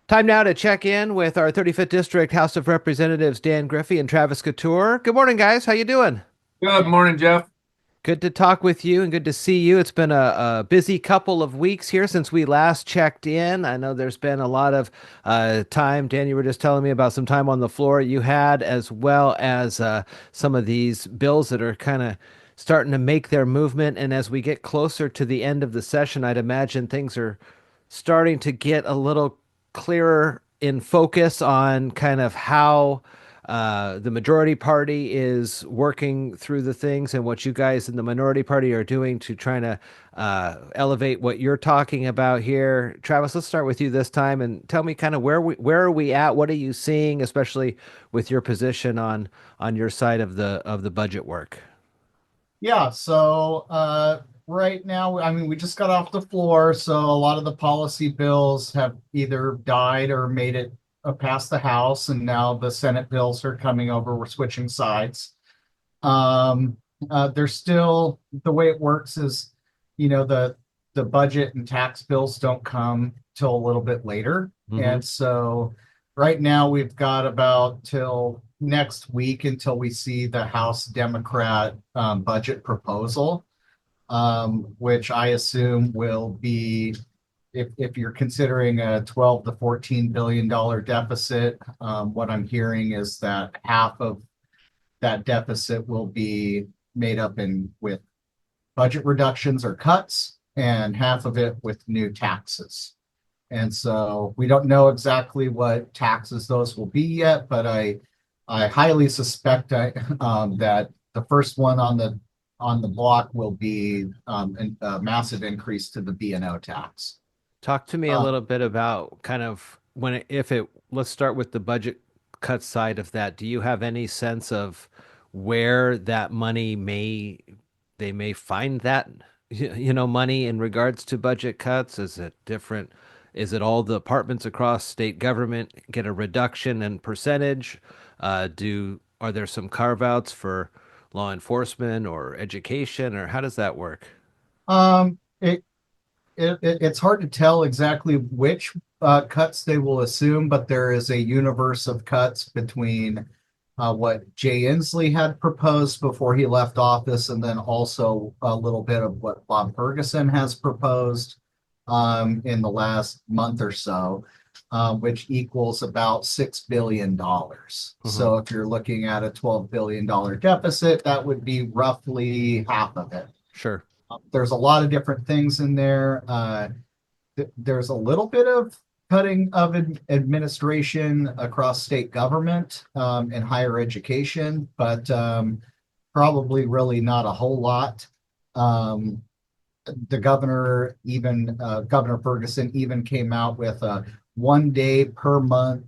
Time now to check in with our 35th District House of Representatives, Dan Griffey and Travis Couture. Good morning, guys. How you doing? Good morning, Jeff. Good to talk with you and good to see you. It's been a busy couple of weeks here since we last checked in. I know there's been a lot of time. Dan, you were just telling me about some time on the floor you had, as well as some of these bills that are kind of starting to make their movement. And as we get closer to the end of the session, I'd imagine things are starting to get a little clearer in focus on kind of how the majority party is working through the things and what you guys in the minority party are doing to trying to elevate what you're talking about here. Travis, let's start with you this time and tell me kind of where are we at? What are you seeing, especially with your position on your side of the budget work? Yeah, right now, I mean, we just got off the floor, so a lot of the policy bills have either died or made it past the House, and now the Senate bills are coming over. We're switching sides. Um, there's still the way it works is, the budget and tax bills don't come till a little bit later, Hmm. and so right now we've got about till next week until we see the House Democrat budget proposal, which I assume will be, if you're considering a 12 to 14 billion dollar deficit, what I'm hearing is that half of that deficit will be made up in with budget reductions or cuts, and half of it with new taxes. And so we don't know exactly what taxes those will be yet, but I highly suspect that the first one on the block will be a massive increase to the B&O tax. Talk to me a Uh, little bit about kind of if it, let's start with the budget cut side of that. Do you have any sense of where that money they may find that, money in regards to budget cuts? Is it different? Is it all the departments across state government get a reduction in percentage? Are there some carve outs for law enforcement or education, or how does that work? um, it, it's hard to tell exactly which cuts they will assume, but there is a universe of cuts between what Jay Inslee had proposed before he left office, and then also a little bit of what Bob Ferguson has proposed in the last month or so, which equals about $6 billion. Hmm. So if you're looking at a $12 billion deficit, that would be roughly half of it. Sure. There's a lot of different things in there. There's a little bit of cutting of administration across state government and higher education, but probably really not a whole lot. Um, the governor, even Governor Ferguson, even came out with a 1 day per month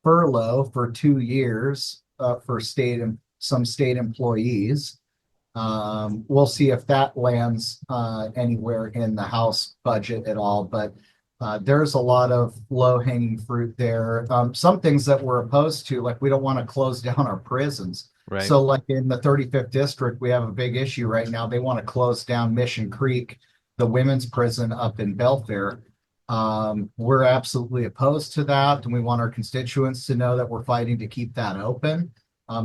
furlough for 2 years for state and some state employees. We'll see if that lands anywhere in the House budget at all, but there's a lot of low-hanging fruit there. Some things that we're opposed to, like we don't want to close down our prisons. Right. So, like in the 35th district, we have a big issue right now. They want to close down Mission Creek, the women's prison up in Belfair. We're absolutely opposed to that, and we want our constituents to know that we're fighting to keep that open.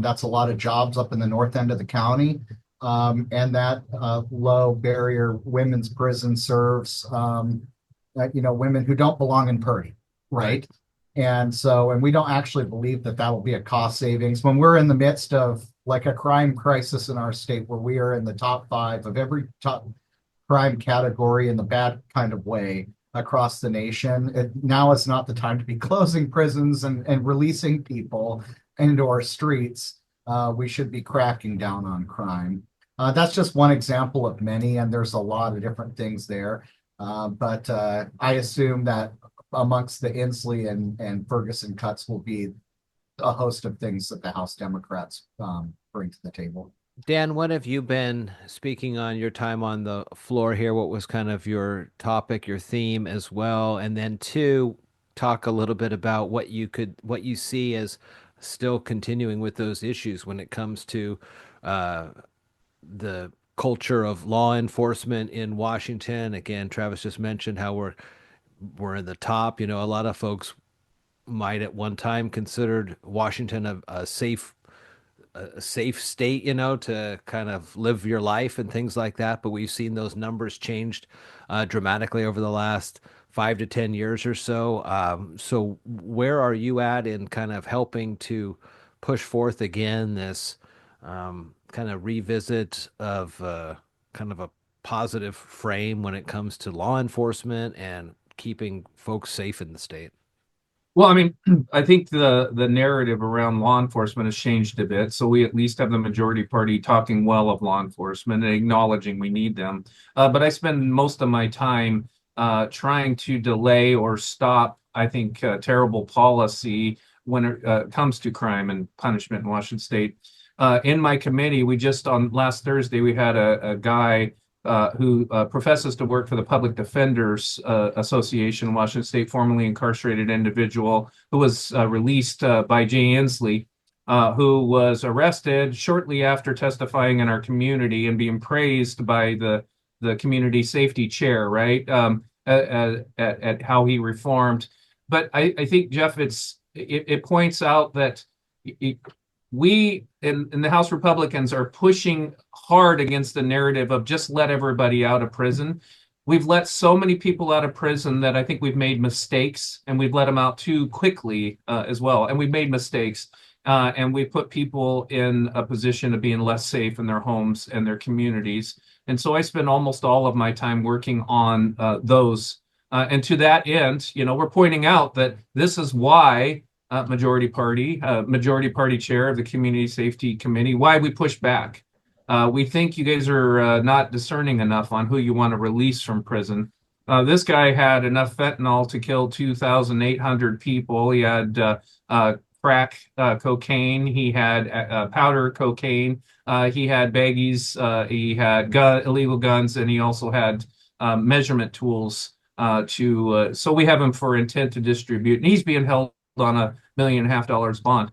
That's a lot of jobs up in the north end of the county, and that low barrier women's prison serves women who don't belong in Purdy, Right. right? And so, and we don't actually believe that that will be a cost savings when we're in the midst of like a crime crisis in our state, where we are in the top five of every top crime category in the bad kind of way across the nation. Now is not the time to be closing prisons and releasing people into our streets. We should be cracking down on crime. That's just one example of many, and there's a lot of different things there. But I assume that amongst the Inslee and Ferguson cuts will be a host of things that the House Democrats bring to the table. Dan, what have you been speaking on your time on the floor here? What was kind of your topic, your theme as well? And then two, talk a little bit about what you see as still continuing with those issues when it comes to uh, the culture of law enforcement in Washington. Again, Travis just mentioned how we're in the top. A lot of folks might at one time considered Washington a safe state, to kind of live your life and things like that. But we've seen those numbers changed dramatically over the last 5 to 10 years or so. So where are you at in kind of helping to push forth again this kind of revisit of kind of a positive frame when it comes to law enforcement and keeping folks safe in the state? Well, I mean, I think the narrative around law enforcement has changed a bit. So we at least have the majority party talking well of law enforcement and acknowledging we need them. But I spend most of my time trying to delay or stop, I think, terrible policy when it comes to crime and punishment in Washington State. In my committee, we just on last Thursday, we had a guy who professes to work for the Public Defenders Association in Washington State, formerly incarcerated individual who was released by Jay Inslee, who was arrested shortly after testifying in our community and being praised by the community safety chair, right? At how he reformed. But I think, Jeff, it points out that we in the House Republicans are pushing hard against the narrative of just let everybody out of prison. We've let so many people out of prison that I think we've made mistakes, and we've let them out too quickly as well. And we've made mistakes, and we put people in a position of being less safe in their homes and their communities. And so I spend almost all of my time working on those. And to that end, we're pointing out that this is why majority party chair of the Community Safety Committee, why we push back. We think you guys are not discerning enough on who you want to release from prison. This guy had enough fentanyl to kill 2,800 people. He had crack cocaine. He had powder cocaine. He had baggies. He had illegal guns, and he also had measurement tools so we have him for intent to distribute, and he's being held on $1.5 million bond.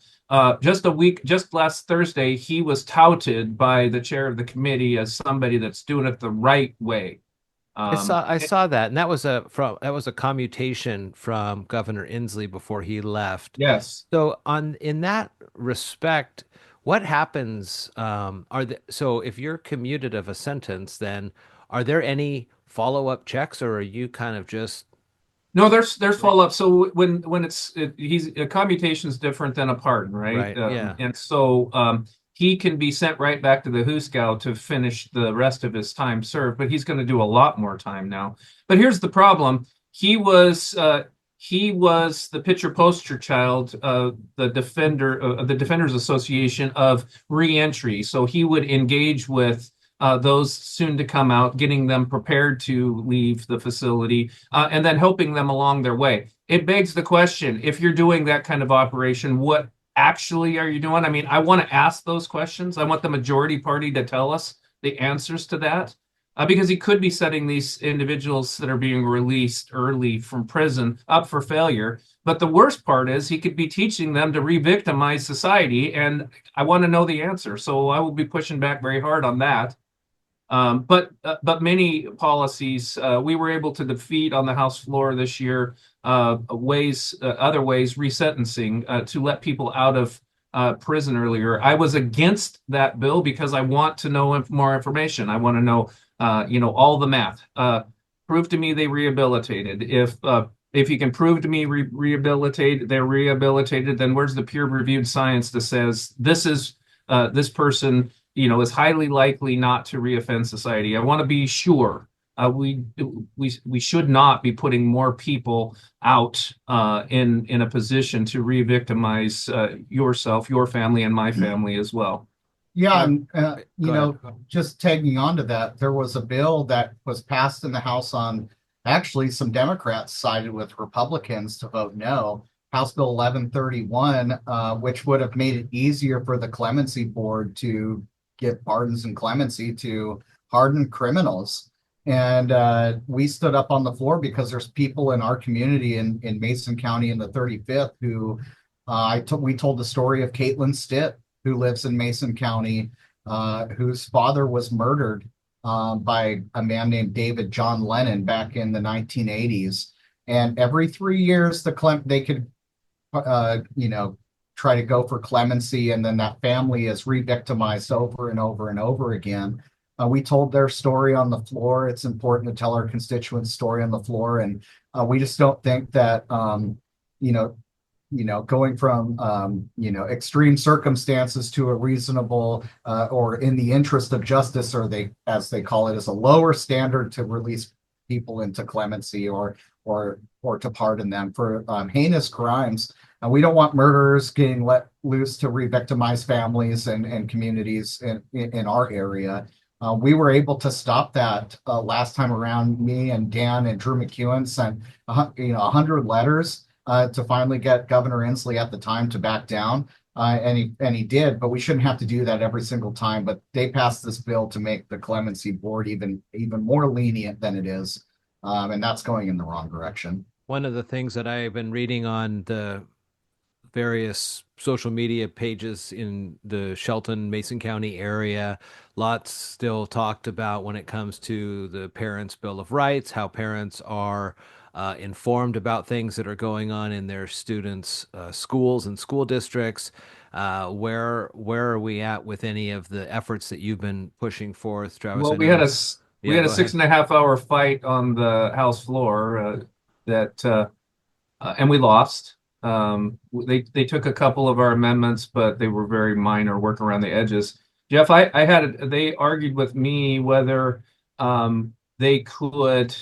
Just last Thursday, he was touted by the chair of the committee as somebody that's doing it the right way. I saw that, and that was a commutation from Governor Inslee before he left. Yes. So in that respect, what happens? So if you're commuted of a sentence, then are there any follow-up checks, or are you kind of just No, there's follow up. So when he's a commutation is different than a pardon, right? right? Yeah. And so he can be sent right back to the Hooskow to finish the rest of his time served, but he's going to do a lot more time now. But here's the problem: he was the picture poster child of the Defenders Association of reentry. So he would engage with those soon to come out, getting them prepared to leave the facility, and then helping them along their way. It begs the question, if you're doing that kind of operation, what actually are you doing? I mean, I want to ask those questions. I want the majority party to tell us the answers to that, because he could be setting these individuals that are being released early from prison up for failure. But the worst part is he could be teaching them to re-victimize society, and I want to know the answer. So I will be pushing back very hard on that. But many policies we were able to defeat on the House floor this year, other ways, resentencing to let people out of prison earlier. I was against that bill because I want to know more information. I want to know, all the math. Prove to me they rehabilitated. If you can prove to me they're rehabilitated, then where's the peer-reviewed science that says this person is highly likely not to reoffend society? I want to be sure. We should not be putting more people out in a position to re-victimize yourself, your family, and my family as well. Yeah, and Go ahead. just tagging on to that, there was a bill that was passed in the House on actually some Democrats sided with Republicans to vote no. House Bill 1131, which would have made it easier for the clemency board to give pardons and clemency to hardened criminals. And we stood up on the floor because there's people in our community in Mason County in the 35th who we told the story of Caitlin Stitt, who lives in Mason County, whose father was murdered by a man named David John Lennon back in the 1980s. And every 3 years, they could try to go for clemency, and then that family is re-victimized over and over and over again. We told their story on the floor. It's important to tell our constituents' story on the floor, and we just don't think that you know going from extreme circumstances to a reasonable or in the interest of justice, or as they call it, is a lower standard to release people into clemency or to pardon them for heinous crimes. And we don't want murderers getting let loose to re-victimize families and communities in our area. We were able to stop that last time around. Me and Dan and Drew McEwen sent 100 letters to finally get Governor Inslee at the time to back down. And he did, but we shouldn't have to do that every single time. But they passed this bill to make the clemency board even more lenient than it is. And that's going in the wrong direction. One of the things that I've been reading on the various social media pages in the Shelton, Mason County area, lots still talked about when it comes to the Parents' Bill of Rights, how parents are informed about things that are going on in their students' schools and school districts. Where are we at with any of the efforts that you've been pushing forth, Travis? Well, we had a 6.5 hour fight on the House floor and we lost. They took a couple of our amendments, but they were very minor, work around the edges. Jeff, they argued with me whether they could,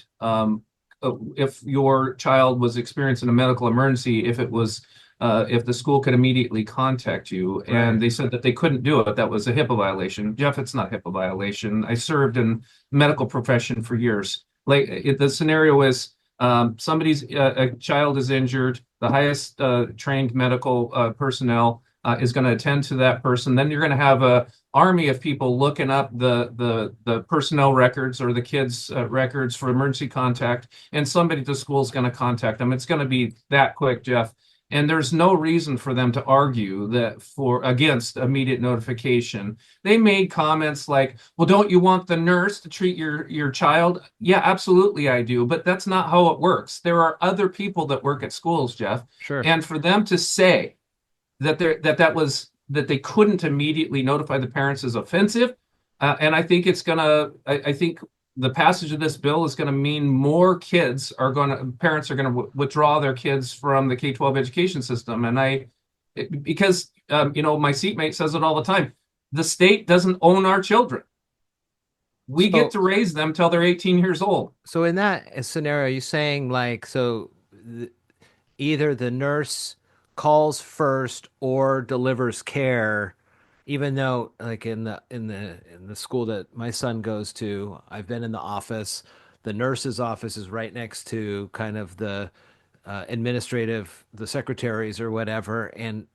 if your child was experiencing a medical emergency, if the school could immediately contact you. Right. And they said that they couldn't do it. That was a HIPAA violation. Jeff, it's not a HIPAA violation. I served in medical profession for years. The scenario is a child is injured. The highest trained medical personnel is going to attend to that person. Then you're going to have a army of people looking up the personnel records or the kids' records for emergency contact, and somebody at the school is going to contact them. It's going to be that quick, Jeff. And there's no reason for them to argue against immediate notification. They made comments like, well, don't you want the nurse to treat your child? Yeah, absolutely I do. But that's not how it works. There are other people that work at schools, Jeff. Sure. And for them to say that they couldn't immediately notify the parents is offensive. And I think I think the passage of this bill is going to mean more parents are going to withdraw their kids from the K-12 education system. And because my seatmate says it all the time, the state doesn't own our children. We get to raise them till they're 18 years old. So in that scenario, you're saying either the nurse calls first or delivers care. Even though, like in the school that my son goes to, I've been in the office. The nurse's office is right next to kind of the the secretaries or whatever. And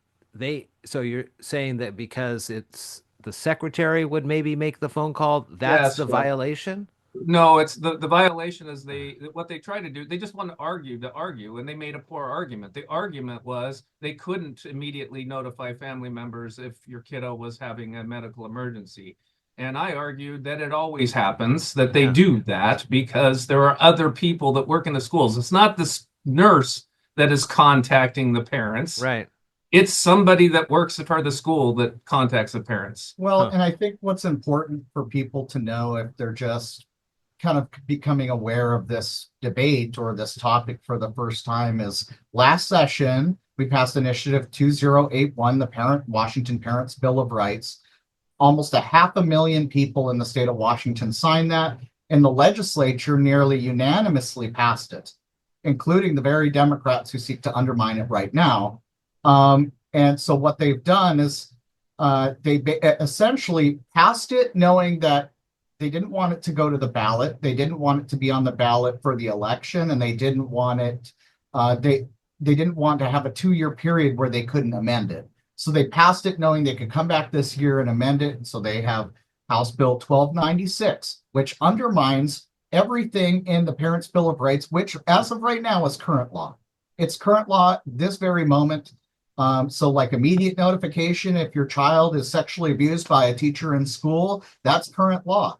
so you're saying that because it's the secretary would maybe make the phone call, that's the violation? No, it's the violation is what they try to do. They just want to argue, and they made a poor argument. The argument was they couldn't immediately notify family members if your kiddo was having a medical emergency. And I argued that it always happens that they do that because there are other people that work in the schools. It's not this nurse that is contacting the parents. Right. It's somebody that works for the school that contacts the parents. Well, and I think what's important for people to know, if they're just kind of becoming aware of this debate or this topic for the first time, is last session we passed initiative 2081, the Washington Parents' Bill of Rights. Almost 500,000 people in the state of Washington signed that, and the legislature nearly unanimously passed it, including the very Democrats who seek to undermine it right now. And so what they've done is they essentially passed it knowing that they didn't want it to go to the ballot. They didn't want it to be on the ballot for the election, and they didn't want it. They didn't want to have a 2-year period where they couldn't amend it. So they passed it knowing they could come back this year and amend it. And so they have House Bill 1296, which undermines everything in the Parents' Bill of Rights, which as of right now is current law. It's current law this very moment. So like immediate notification if your child is sexually abused by a teacher in school, that's current law.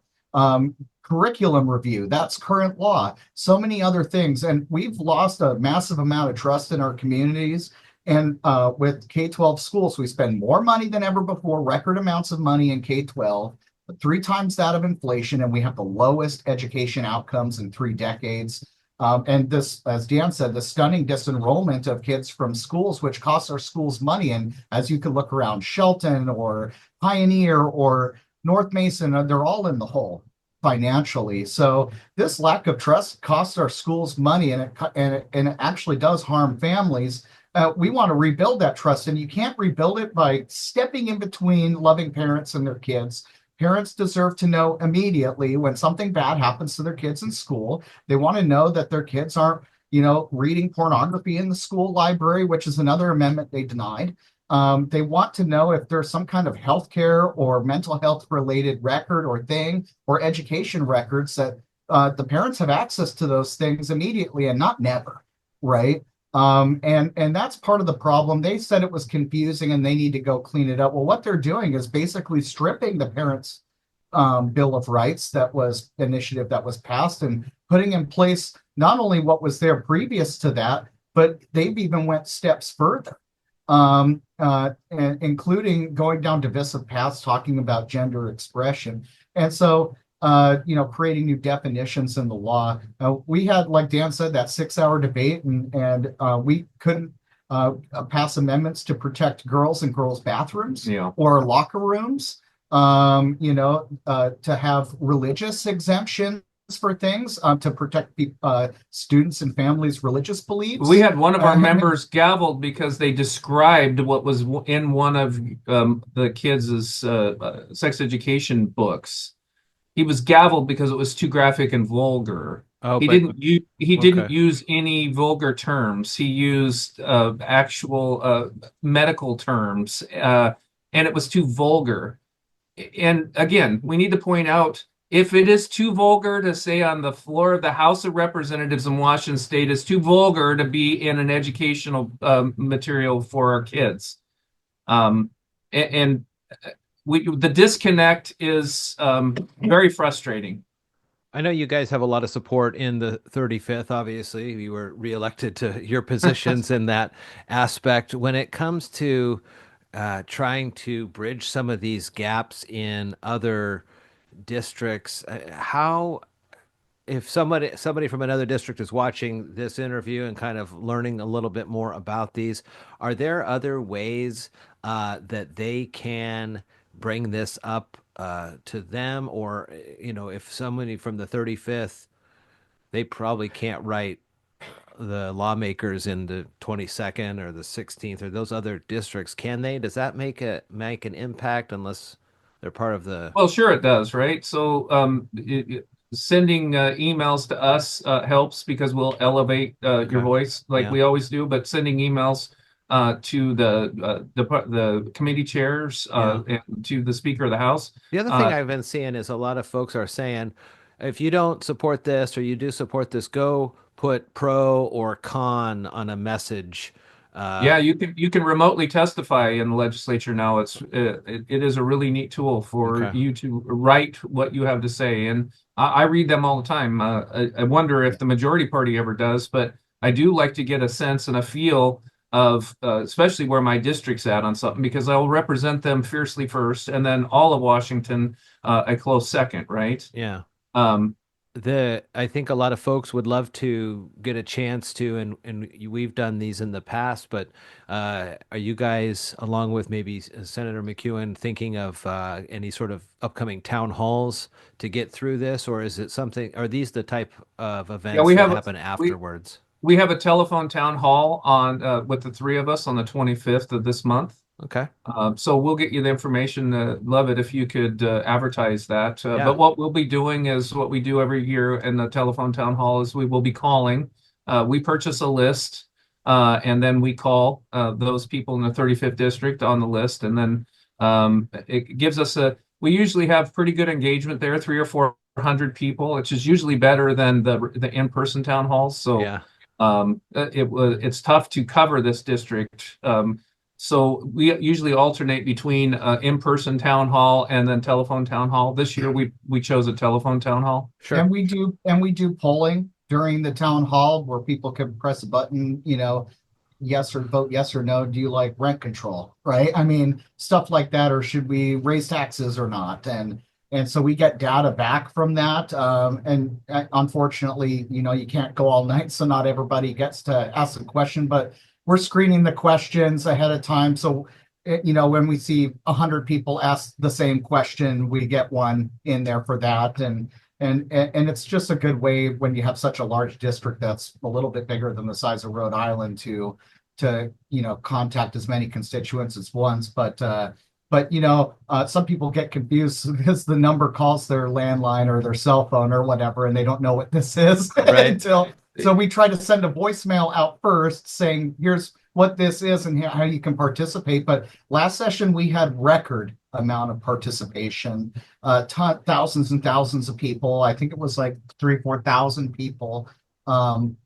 Curriculum review, that's current law. So many other things. And we've lost a massive amount of trust in our communities And with K-12 schools, we spend more money than ever before, record amounts of money in K-12, but 3 times that of inflation, and we have the lowest education outcomes in 3 decades. And this, as Dan said, the stunning disenrollment of kids from schools, which costs our schools money. And as you can look around Shelton or Pioneer or North Mason, they're all in the hole financially. So this lack of trust costs our schools money, and it actually does harm families. We want to rebuild that trust, and you can't rebuild it by stepping in between loving parents and their kids. Parents deserve to know immediately when something bad happens to their kids in school. They want to know that their kids aren't, reading pornography in the school library, which is another amendment they denied. They want to know if there's some kind of healthcare or mental health related record or thing or education records that the parents have access to those things immediately and not never, right? And that's part of the problem. They said it was confusing and they need to go clean it up. Well, what they're doing is basically stripping the parents' Bill of Rights initiative that was passed and putting in place not only what was there previous to that, but they've even went steps further, and including going down divisive paths, talking about gender expression. And so creating new definitions in the law. We had, like Dan said, that 6-hour debate, and we couldn't pass amendments to protect girls in girls' bathrooms or locker rooms. To have religious exemptions for things to protect students and families' religious beliefs. We had one of our members gavelled because they described what was in one of the kids' sex education books. He was gavelled because it was too graphic and vulgar. Oh, he didn't use any vulgar terms. He used actual medical terms, and it was too vulgar. And again, we need to point out, if it is too vulgar to say on the floor of the House of Representatives in Washington State, it's too vulgar to be in an educational material for our kids. The disconnect is very frustrating. I know you guys have a lot of support in the 35th. Obviously, you were reelected to your positions in that aspect. When it comes to trying to bridge some of these gaps in other districts, how, if somebody from another district is watching this interview and kind of learning a little bit more about these, are there other ways that they can bring this up to them? Or, if somebody from the 35th, they probably can't write the lawmakers in the 22nd or the 16th or those other districts, can they? Does that make an impact unless they're part of the? Well, sure it does, right? So sending emails to us helps because we'll elevate your voice like we always do, but sending emails to the committee chairs and to the Speaker of the House. The other thing I've been seeing is a lot of folks are saying, if you don't support this or you do support this, go put pro or con on a message. You can remotely testify in the legislature now. It is a really neat tool for you to write what you have to say, and I read them all the time. I wonder if the majority party ever does, but I do like to get a sense and a feel of especially where my district's at on something, because I will represent them fiercely first, and then all of Washington a close second, right? Yeah. I think a lot of folks would love to get a chance to, and we've done these in the past, but are you guys, along with maybe Senator McEwen, thinking of any sort of upcoming town halls to get through this, or is it something? Are these the type of events that happen afterwards? We have a telephone town hall on with the three of us on the 25th of this month. Okay. So we'll get you the information. Love it if you could advertise that. But what we'll be doing is what we do every year in the telephone town hall is we will be calling. We purchase a list, and then we call those people in the 35th district on the list, and then it gives us we usually have pretty good engagement there, 300 or 400 people, which is usually better than the in-person town halls. So it's tough to cover this district. So we usually alternate between in-person town hall and then telephone town hall. This year we chose a telephone town hall. Sure. And we do polling during the town hall where people can press a button, vote yes or no? Do you like rent control? Right? I mean, stuff like that, or should we raise taxes or not? And so we get data back from that. And unfortunately, you can't go all night, so not everybody gets to ask the question, but we're screening the questions ahead of time. So, when we see 100 people ask the same question, we get one in there for that. And it's just a good way when you have such a large district that's a little bit bigger than the size of Rhode Island to contact as many constituents as once. But some people get confused because the number calls their landline or their cell phone or whatever, and they don't know what this is Right. until. So we try to send a voicemail out first saying, here's what this is and how you can participate. But last session we had record amount of participation, thousands and thousands of people. I think it was like 4,000 people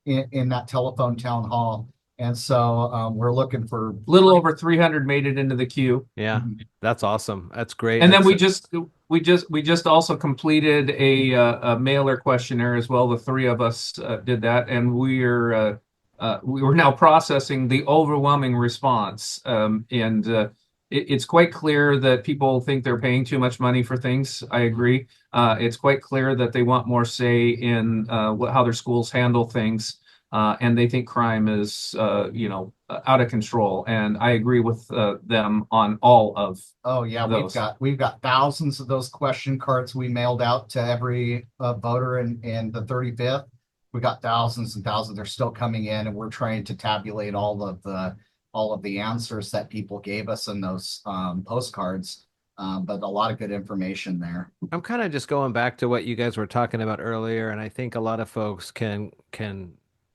in that telephone town hall. And so we're looking for Little over 300 made it into the queue. Yeah, that's awesome. That's great. And then That's we just also completed a mailer questionnaire as well. The three of us did that, and we were now processing the overwhelming response. It's quite clear that people think they're paying too much money for things. I agree. It's quite clear that they want more say in how their schools handle things. And they think crime is, out of control. And I agree with them on all of Oh yeah, those. we've got thousands of those question cards we mailed out to every voter in the 35th. We got thousands and thousands. They're still coming in, and we're trying to tabulate all of the answers that people gave us in those postcards. But a lot of good information there. I'm kind of just going back to what you guys were talking about earlier, and I think a lot of folks can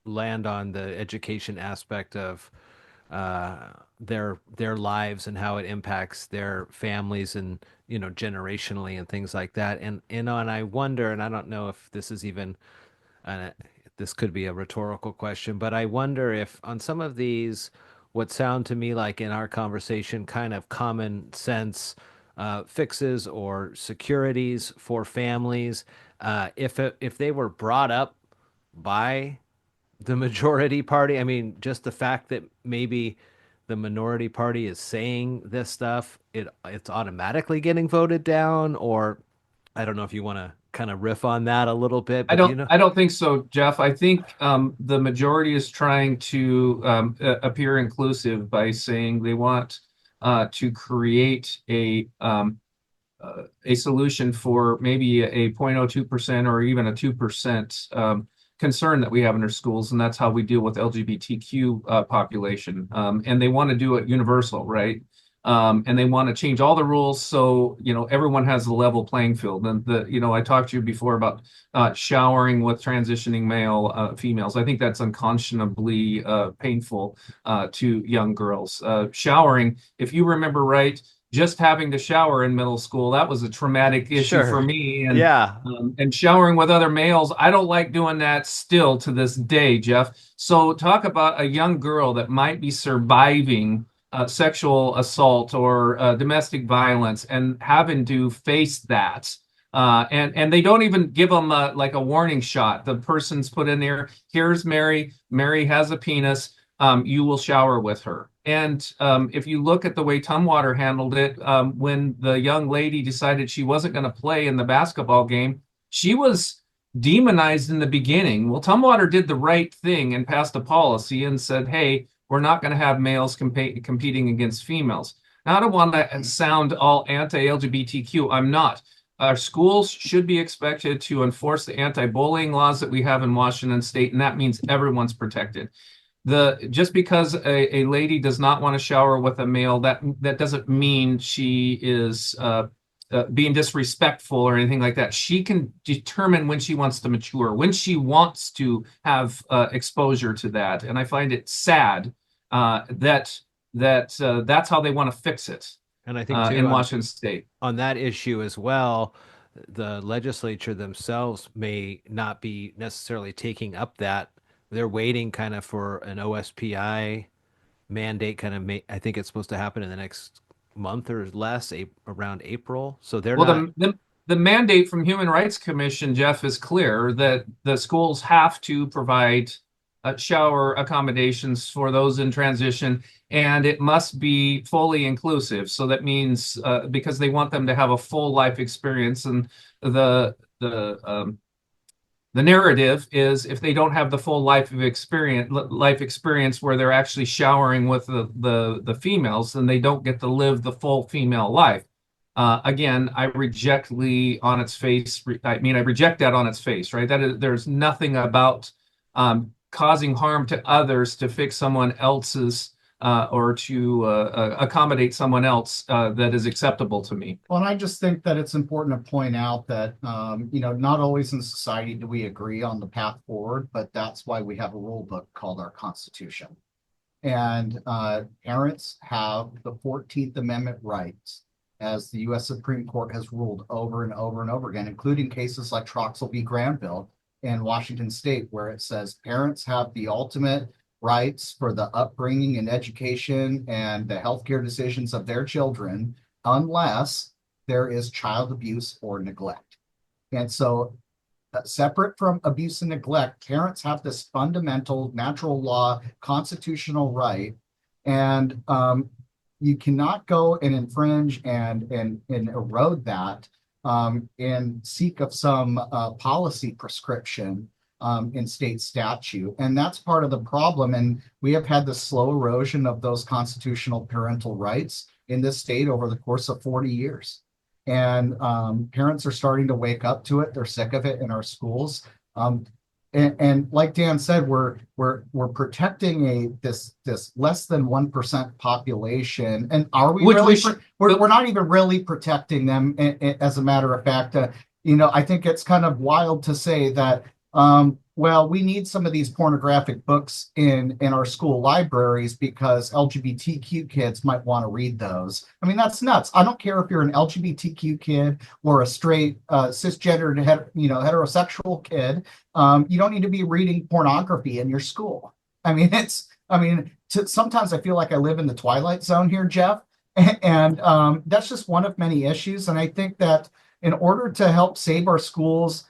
land on the education aspect of their lives and how it impacts their families and generationally and things like that. And I wonder, and I don't know if this is even uh, this could be a rhetorical question, but I wonder if on some of these, what sound to me like in our conversation, kind of common sense fixes or securities for families, if they were brought up by the majority party. I mean, just the fact that maybe the minority party is saying this stuff, it's automatically getting voted down, or I don't know if you want to kind of riff on that a little bit, but I don't think so, Jeff. I think the majority is trying to appear inclusive by saying they want to create a solution for maybe a 0.02% or even a 2% concern that we have in our schools, and that's how we deal with LGBTQ population. And they want to do it universal, right? And they want to change all the rules so everyone has a level playing field. And I talked to you before about showering with transitioning females. I think that's unconscionably painful to young girls. Showering, if you remember right, just having to shower in middle school, that was a traumatic issue sure. for me. Yeah. And showering with other males, I don't like doing that still to this day, Jeff. So talk about a young girl that might be surviving sexual assault or domestic violence and having to face that. And they don't even give them like a warning shot. The person's put in there, here's Mary. Mary has a penis. You will shower with her. And if you look at the way Tumwater handled it, when the young lady decided she wasn't going to play in the basketball game, she was demonized in the beginning. Well, Tumwater did the right thing and passed a policy and said, hey, we're not going to have males competing against females. Now, I don't want to sound all anti-LGBTQ. I'm not. Our schools should be expected to enforce the anti-bullying laws that we have in Washington State, and that means everyone's protected. Just because a lady does not want to shower with a male, that doesn't mean she is being disrespectful or anything like that. She can determine when she wants to mature, when she wants to have exposure to that. And I find it sad that that's how they want to fix it. And I think too, in Washington State. On that issue as well, the legislature themselves may not be necessarily taking up that. They're waiting kind of for an OSPI mandate kind of I think it's supposed to happen in the next month or less, around April. So they're Well, not. the mandate from Human Rights Commission, Jeff, is clear that the schools have to provide shower accommodations for those in transition, and it must be fully inclusive. So that means because they want them to have a full life experience, and the narrative is if they don't have the full life experience where they're actually showering with the females, then they don't get to live the full female life. Again, I reject Lee on its face. I mean, I reject that on its face, right? That is, there's nothing about causing harm to others to fix someone else's or to accommodate someone else that is acceptable to me. Well, and I just think that it's important to point out that, not always in society do we agree on the path forward, but that's why we have a rule book called our Constitution. And parents have the 14th Amendment rights, as the U.S. Supreme Court has ruled over and over and over again, including cases like Troxel v. Granville in Washington State, where it says parents have the ultimate rights for the upbringing and education and the healthcare decisions of their children, unless there is child abuse or neglect. And so, separate from abuse and neglect, parents have this fundamental natural law constitutional right, and you cannot go and infringe and erode that in seek of some policy prescription in state statute. And that's part of the problem. And we have had the slow erosion of those constitutional parental rights in this state over the course of 40 years. And parents are starting to wake up to it. They're sick of it in our schools. And like Dan said, we're protecting this less than 1% population. And are we really? We're not even really protecting them. As a matter of fact, I think it's kind of wild to say that. Well, we need some of these pornographic books in our school libraries because LGBTQ kids might want to read those. I mean, that's nuts. I don't care if you're an LGBTQ kid or a straight cisgendered heterosexual kid. You don't need to be reading pornography in your school. I mean, sometimes I feel like I live in the Twilight Zone here, Jeff, and that's just one of many issues. And I think that in order to help save our schools,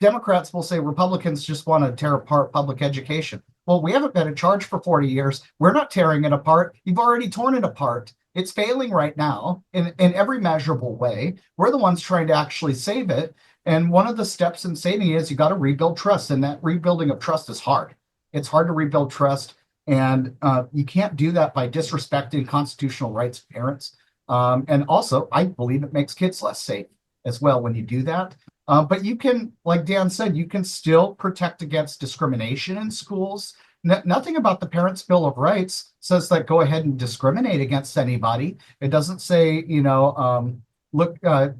Democrats will say Republicans just want to tear apart public education. Well, we haven't been in charge for 40 years. We're not tearing it apart. You've already torn it apart. It's failing right now in every measurable way. We're the ones trying to actually save it. And one of the steps in saving it is you got to rebuild trust. And that rebuilding of trust is hard. It's hard to rebuild trust. And you can't do that by disrespecting constitutional rights of parents. And also, I believe it makes kids less safe as well when you do that. But you can, like Dan said, you can still protect against discrimination in schools. Nothing about the Parents' Bill of Rights says that go ahead and discriminate against anybody. It doesn't say,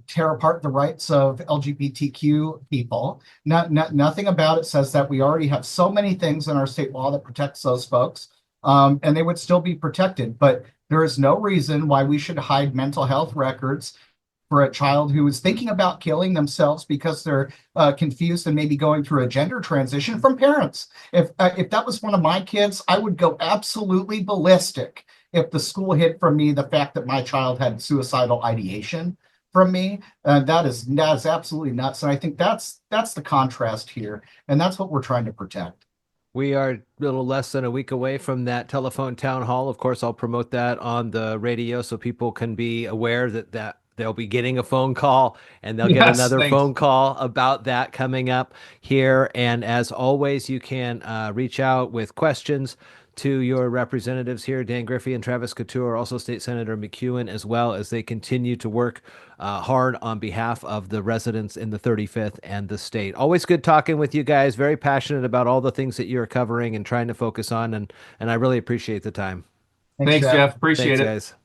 tear apart the rights of LGBTQ people. Nothing about it says that. We already have so many things in our state law that protects those folks, and they would still be protected. But there is no reason why we should hide mental health records for a child who is thinking about killing themselves because they're confused and maybe going through a gender transition from parents. If that was one of my kids, I would go absolutely ballistic if the school hid from me the fact that my child had suicidal ideation from me. That is absolutely nuts. And I think that's the contrast here. And that's what we're trying to protect. We are a little less than a week away from that telephone town hall. Of course, I'll promote that on the radio so people can be aware that they'll be getting a phone call and they'll get another phone call about that coming up here. And as always, you can reach out with questions to your representatives here, Dan Griffey and Travis Couture, also State Senator McEwen, as well as they continue to work hard on behalf of the residents in the 35th and the state. Always good talking with you guys. Very passionate about all the things that you're covering and trying to focus on. And I really appreciate the time. Thanks, Jeff. Appreciate it. Guys.